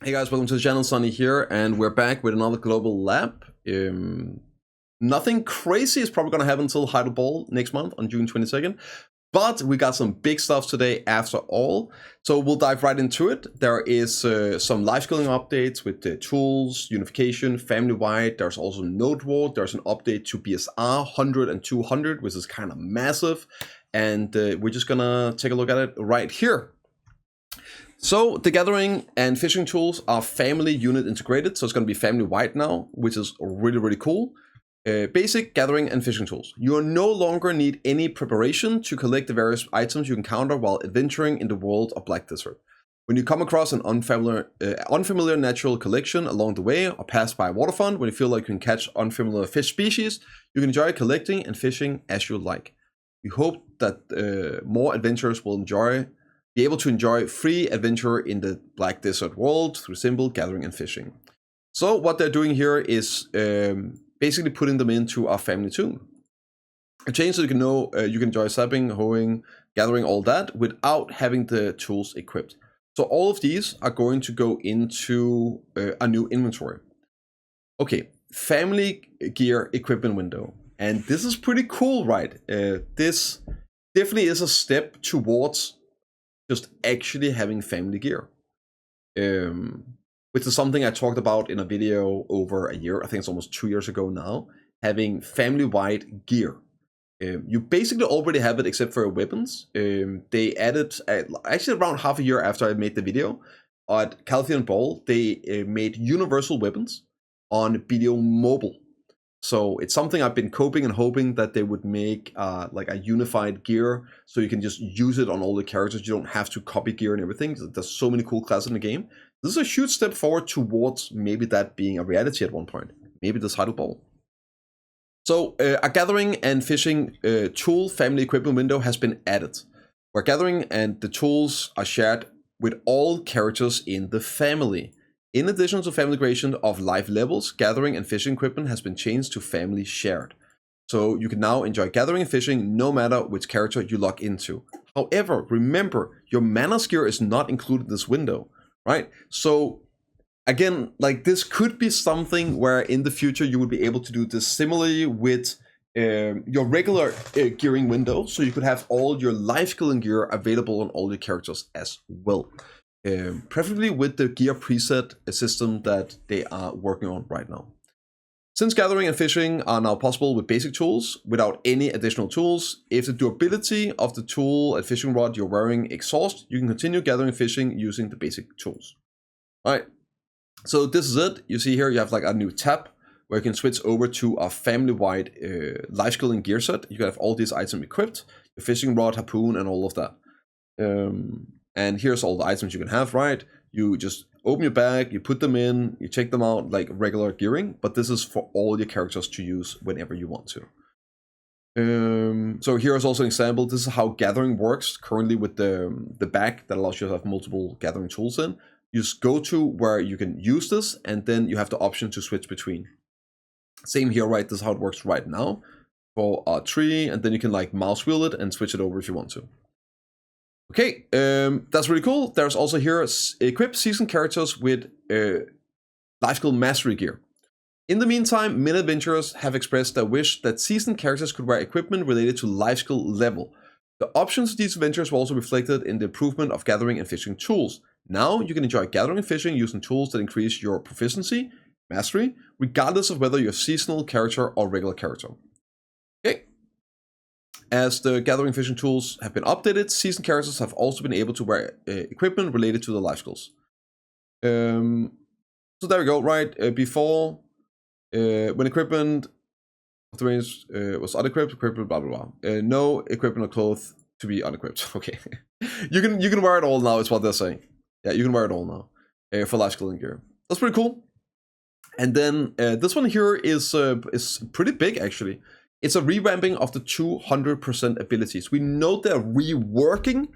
Hey guys, welcome to the channel. Sunny here, and we're back with another global lab. Nothing crazy is probably going to happen until Heidelberg Ball next month on June 22nd, but we got some big stuff today after all, so we'll dive right into it. There is some life skilling updates with the tools, unification, family-wide. There's also Node Ward. There's an update to BSR 100 and 200, which is kind of massive, and we're just going to take a look at it right here. So the gathering and fishing tools are family unit integrated, so it's going to be family-wide now, which is really, really cool. Basic gathering and fishing tools. You will no longer need any preparation to collect the various items you encounter while adventuring in the world of Black Desert. When you come across an unfamiliar natural collection along the way or pass by a waterfront, when you feel like you can catch unfamiliar fish species, you can enjoy collecting and fishing as you like. We hope that more adventurers will be able to enjoy free adventure in the Black Desert world through simple gathering and fishing. So what they're doing here is basically putting them into our family tool. A change so you can enjoy sapping, hoeing, gathering, all that without having the tools equipped. So all of these are going to go into a new inventory. Okay, family gear equipment window. And this is pretty cool, right? This definitely is a step towards just actually having family gear, which is something I talked about in a video over a year. I think it's almost 2 years ago now. Having family-wide gear. You basically already have it except for weapons. They added, actually around half a year after I made the video, at Calthian Ball, they made universal weapons on BDO mobile. So it's something I've been coping and hoping that they would make like a unified gear so you can just use it on all the characters. You don't have to copy gear and everything. There's so many cool classes in the game. This is a huge step forward towards maybe that being a reality at one point. Maybe this Heidelberg Ball. So a gathering and fishing tool family equipment window has been added, where gathering and the tools are shared with all characters in the family. In addition to family creation of life levels, gathering and fishing equipment has been changed to family shared. So you can now enjoy gathering and fishing no matter which character you log into. However, remember, your mana gear is not included in this window, right? So again, like this could be something where in the future you would be able to do this similarly with your regular gearing window. So you could have all your life skilling gear available on all your characters as well. Preferably with the gear preset system that they are working on right now. Since gathering and fishing are now possible with basic tools without any additional tools, if the durability of the tool and fishing rod you're wearing exhausts, you can continue gathering and fishing using the basic tools. All right, so this is it. You see here you have like a new tab where you can switch over to a family-wide life skill and gear set. You can have all these items equipped, your fishing rod, harpoon, and all of that. And here's all the items you can have, right? You just open your bag, you put them in, you check them out like regular gearing, but this is for all your characters to use whenever you want to. So here's also an example. This is how gathering works currently with the bag that allows you to have multiple gathering tools in. You just go to where you can use this, and then you have the option to switch between. Same here, right? This is how it works right now for a tree, and then you can like mouse wheel it and switch it over if you want to. Okay, that's really cool. There's also here equip seasoned characters with life skill mastery gear. In the meantime, many adventurers have expressed their wish that seasoned characters could wear equipment related to life skill level. The options of these adventures were also reflected in the improvement of gathering and fishing tools. Now you can enjoy gathering and fishing using tools that increase your proficiency, mastery, regardless of whether you're a seasonal character or regular character. Okay. As the gathering fishing tools have been updated, seasoned characters have also been able to wear equipment related to the life skills. So there we go, right? Before, when equipment of the range was unequipped, equipment, blah blah blah. No equipment or clothes to be unequipped. Okay, you can wear it all now. Is what they're saying. Yeah, you can wear it all now for life skilling gear. That's pretty cool. And then this one here is pretty big actually. It's a revamping of the 200% abilities. We know they're reworking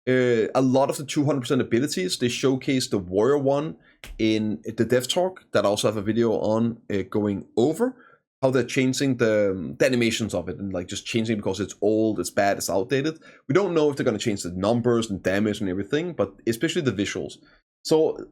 a lot of the 200% abilities. They showcased the warrior one in the dev talk that I also have a video on going over how they're changing the animations of it and like just changing it because it's old, it's bad, it's outdated. We don't know if they're going to change the numbers and damage and everything, but especially the visuals. So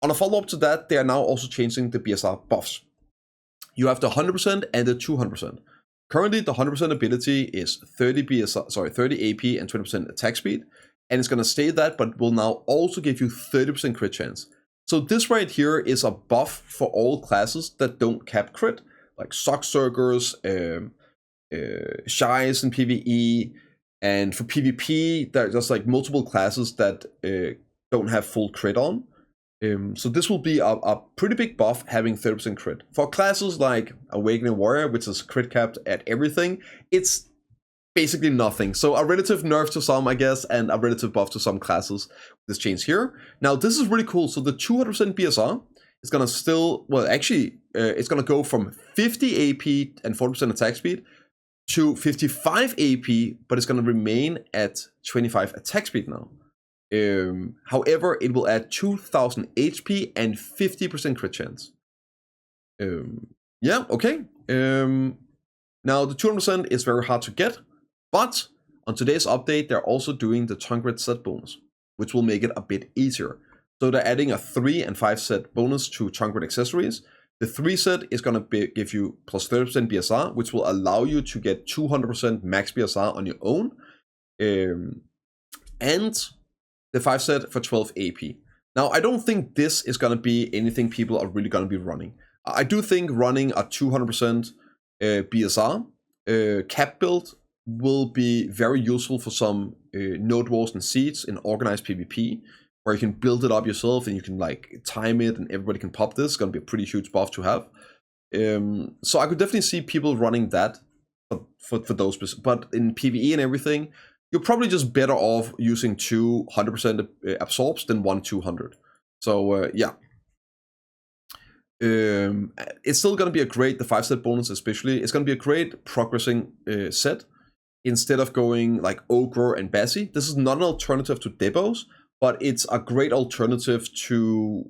On a follow-up to that, they are now also changing the BSR buffs. You have the 100% and the 200%. Currently, the 100% ability is 30 AP and 20% attack speed, and it's going to stay that, but will now also give you 30% crit chance. So this right here is a buff for all classes that don't cap crit, like Socksurgers, Shies in PvE, and for PvP, there's like multiple classes that don't have full crit on. So this will be a pretty big buff having 30% crit. For classes like Awakening Warrior, which is crit capped at everything, it's basically nothing. So a relative nerf to some, I guess, and a relative buff to some classes. This change here. Now this is really cool. So the 200% BSR is gonna still, well, actually, it's gonna go from 50 AP and 40% attack speed to 55 AP, but it's gonna remain at 25 attack speed now. However, it will add 2000 HP and 50% crit chance. Yeah, okay. Now the 200% is very hard to get, but on today's update, they're also doing the Tungrad set bonus, which will make it a bit easier. So they're adding a 3 and 5 set bonus to Tungrad accessories. The 3 set is going to give you plus 30% BSR, which will allow you to get 200% max BSR on your own. And the 5 set for 12 AP. Now, I don't think this is going to be anything people are really going to be running. I do think running a 200% BSR cap build will be very useful for some node wars and seeds in organized PvP, where you can build it up yourself and you can like time it and everybody can pop this. It's going to be a pretty huge buff to have. So I could definitely see people running that for those, but in PvE and everything, you're probably just better off using 200% absorbs than 1 200. So yeah. It's still going to be a great, the 5 set bonus especially, it's going to be a great progressing set instead of going like Ogre and Bassi. This is not an alternative to Debos, but it's a great alternative to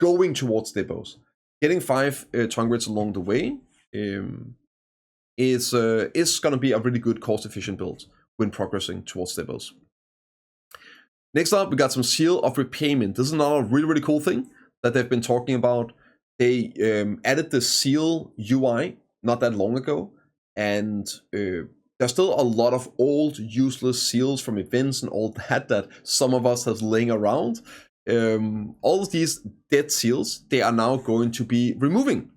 going towards Debos. Getting 5 Tungrads along the way is going to be a really good cost-efficient build when progressing towards Debos. Next up, we got some Seal of Repayment. This is another really, really cool thing that they've been talking about. They added the Seal UI not that long ago, and there's still a lot of old, useless seals from events and all that some of us have laying around. All of these dead seals, they are now going to be removing.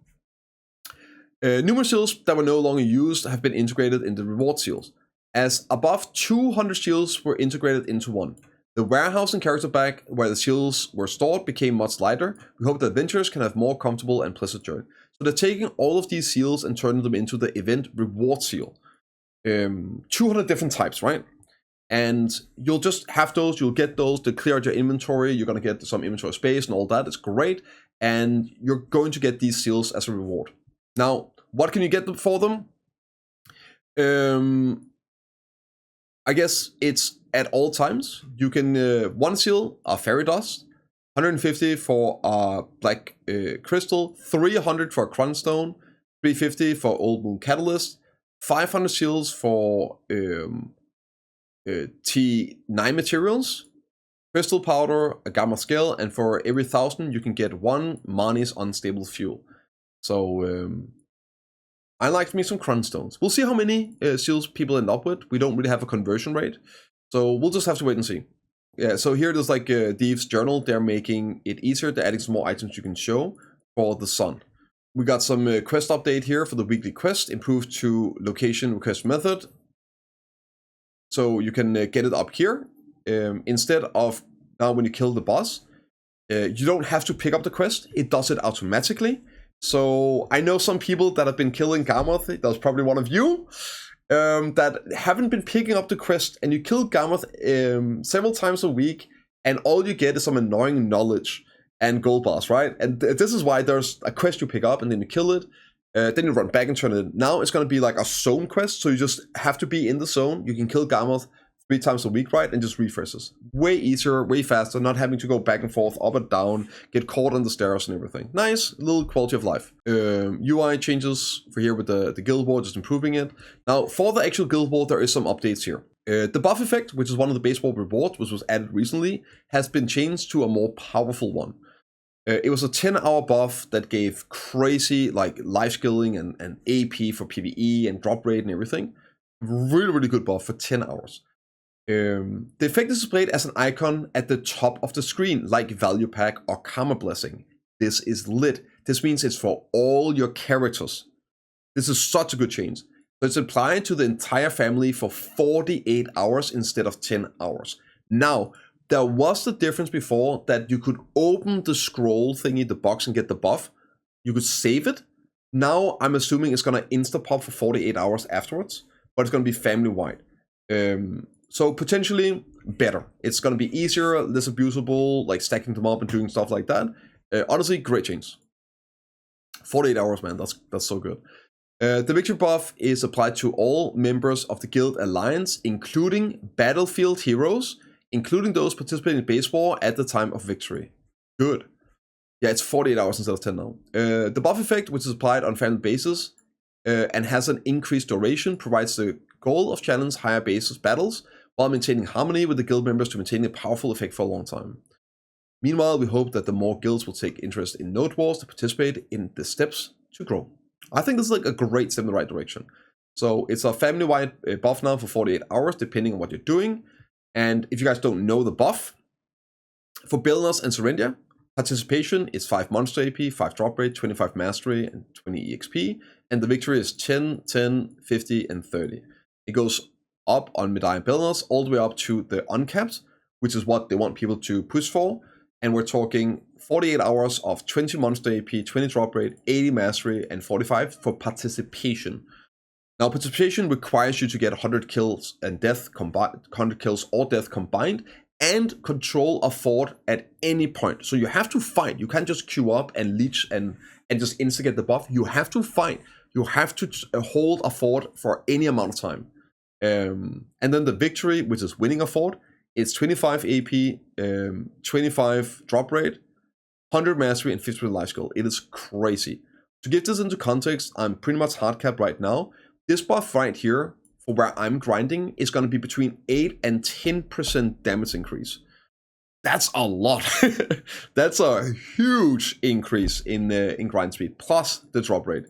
Numerous seals that were no longer used have been integrated in the reward seals, as above 200 seals were integrated into one. The warehouse and character bag where the seals were stored became much lighter. We hope that adventurers can have more comfortable and pleasant journey. So they're taking all of these seals and turning them into the event reward seal. 200 different types, right? And you'll just have those, you'll get those to clear out your inventory, you're going to get some inventory space and all that, it's great. And you're going to get these seals as a reward. Now, what can you get for them? I guess it's at all times. You can, 1 seal, a fairy dust, 150 for a black crystal, 300 for a crunstone, 350 for old moon catalyst, 500 seals for T9 materials, crystal powder, a gamma scale, and for every 1,000 you can get 1 Mani's unstable fuel. So I like me some crunstones. We'll see how many seals people end up with. We don't really have a conversion rate, so we'll just have to wait and see. Yeah, so here there's like Thieves Journal. They're making it easier. They're adding some more items you can show for the sun. We got some quest update here for the weekly quest, improved to location request method. So you can get it up here. Instead of now when you kill the boss, you don't have to pick up the quest. It does it automatically. So I know some people that have been killing Garmoth, that was probably one of you, that haven't been picking up the quest, and you kill Garmoth several times a week, and all you get is some annoying knowledge and gold bars, right? And this is why there's a quest you pick up, and then you kill it, then you run back and turn it in. Now it's going to be like a zone quest, so you just have to be in the zone. You can kill Garmoth 3 times a week, right? And just refreshes. Way easier, way faster, not having to go back and forth, up and down, get caught on the stairs and everything. Nice, little quality of life. UI changes for here with the guild ward, just improving it. Now, for the actual guild ward, there is some updates here. The buff effect, which is one of the baseball rewards, which was added recently, has been changed to a more powerful one. It was a 10-hour buff that gave crazy like life skilling and AP for PvE and drop rate and everything. Really, really good buff for 10 hours. The effect is displayed as an icon at the top of the screen, like Value Pack or Karma Blessing. This is lit. This means it's for all your characters. This is such a good change. So it's applied to the entire family for 48 hours instead of 10 hours. Now, there was the difference before that you could open the scroll thingy, the box, and get the buff. You could save it. Now, I'm assuming it's going to insta-pop for 48 hours afterwards, but it's going to be family-wide. So potentially better. It's going to be easier, less abusable, like stacking them up and doing stuff like that. Honestly, great change. 48 hours, man. That's so good. The victory buff is applied to all members of the guild alliance, including battlefield heroes, including those participating in base war at the time of victory. Good. Yeah, it's 48 hours instead of 10 now. The buff effect, which is applied on family bases and has an increased duration, provides the goal of challenge higher bases battles while maintaining harmony with the guild members to maintain a powerful effect for a long time. Meanwhile, we hope that the more guilds will take interest in Node Wars to participate in the steps to grow. I think this is like a great step in the right direction. So it's a family-wide buff now for 48 hours, depending on what you're doing. And if you guys don't know the buff, for Belnas and Serendia, participation is 5 monster AP, 5 drop rate, 25 mastery, and 20 EXP. And the victory is 10, 10, 50, and 30. It goes up on Medai and Belnas all the way up to the uncapped, which is what they want people to push for. And we're talking 48 hours of 20 monster AP, 20 drop rate, 80 mastery, and 45 for participation. Now, participation requires you to get 100 kills and death combined, 100 kills or death combined, and control a fort at any point. So you have to fight. You can't just queue up and leech and just instigate the buff. You have to fight. You have to hold a fort for any amount of time. And then the victory, which is winning a fort, is 25 AP, 25 drop rate, 100 mastery, and 50 life skill. It is crazy. To give this into context, I'm pretty much hard capped right now. This buff right here, for where I'm grinding, is going to be between 8 and 10% damage increase. That's a lot. That's a huge increase in grind speed, plus the drop rate.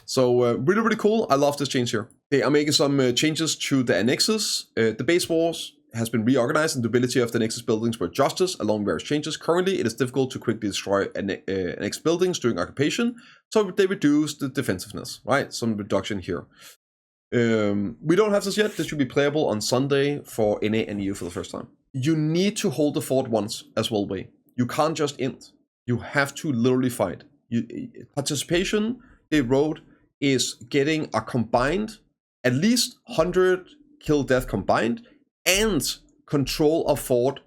So really, really cool. I love this change here. Okay, I'm making some changes to the annexes. The base wars has been reorganized and the ability of the Nexus buildings were adjusted along various changes. Currently, it is difficult to quickly destroy Nex buildings during occupation, so they reduce the defensiveness, right? Some reduction here. We don't have this yet. This should be playable on Sunday for NA and EU for the first time. You need to hold the fort once as well, Way. You can't just int. You have to literally fight. Participation, they wrote, is getting a combined, at least 100 kill death combined, and control a fort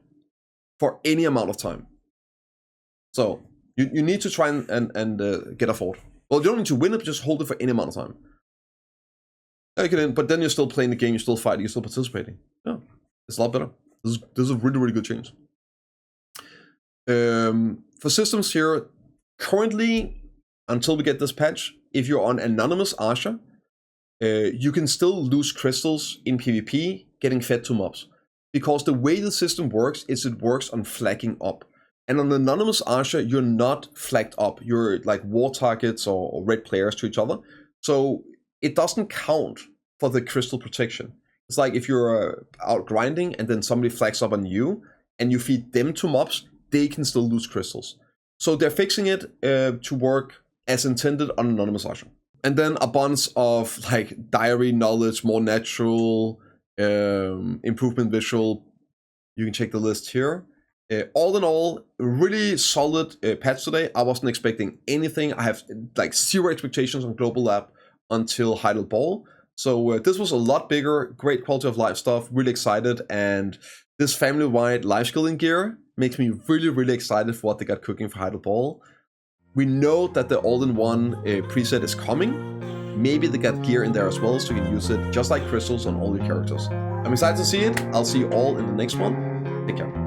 for any amount of time. So you need to try and get a fort. Well, you don't need to win it, but just hold it for any amount of time. Okay, but then you're still playing the game, you're still fighting, you're still participating. Yeah, it's a lot better. This is a really, really good change. For systems here, currently, until we get this patch, if you're on Anonymous Archer, you can still lose crystals in PvP getting fed to mobs. Because the way the system works is it works on flagging up. And on Anonymous Archer, you're not flagged up. You're like war targets or red players to each other. So it doesn't count for the crystal protection. It's like if you're out grinding and then somebody flags up on you and you feed them to mobs, they can still lose crystals. So they're fixing it to work as intended on Anonymous Archer. And then a bunch of like diary knowledge, more natural, improvement visual. You can check the list here. All in all, really solid patch today. I wasn't expecting anything. I have like 0 expectations on Global Lab until Heidel Ball. So this was a lot bigger, great quality of life stuff, really excited. And this family-wide life skilling gear makes me really, really excited for what they got cooking for Heidel Ball. We know that the all-in-one preset is coming. Maybe they got gear in there as well, so you can use it just like crystals on all your characters. I'm excited to see it. I'll see you all in the next one. Take care.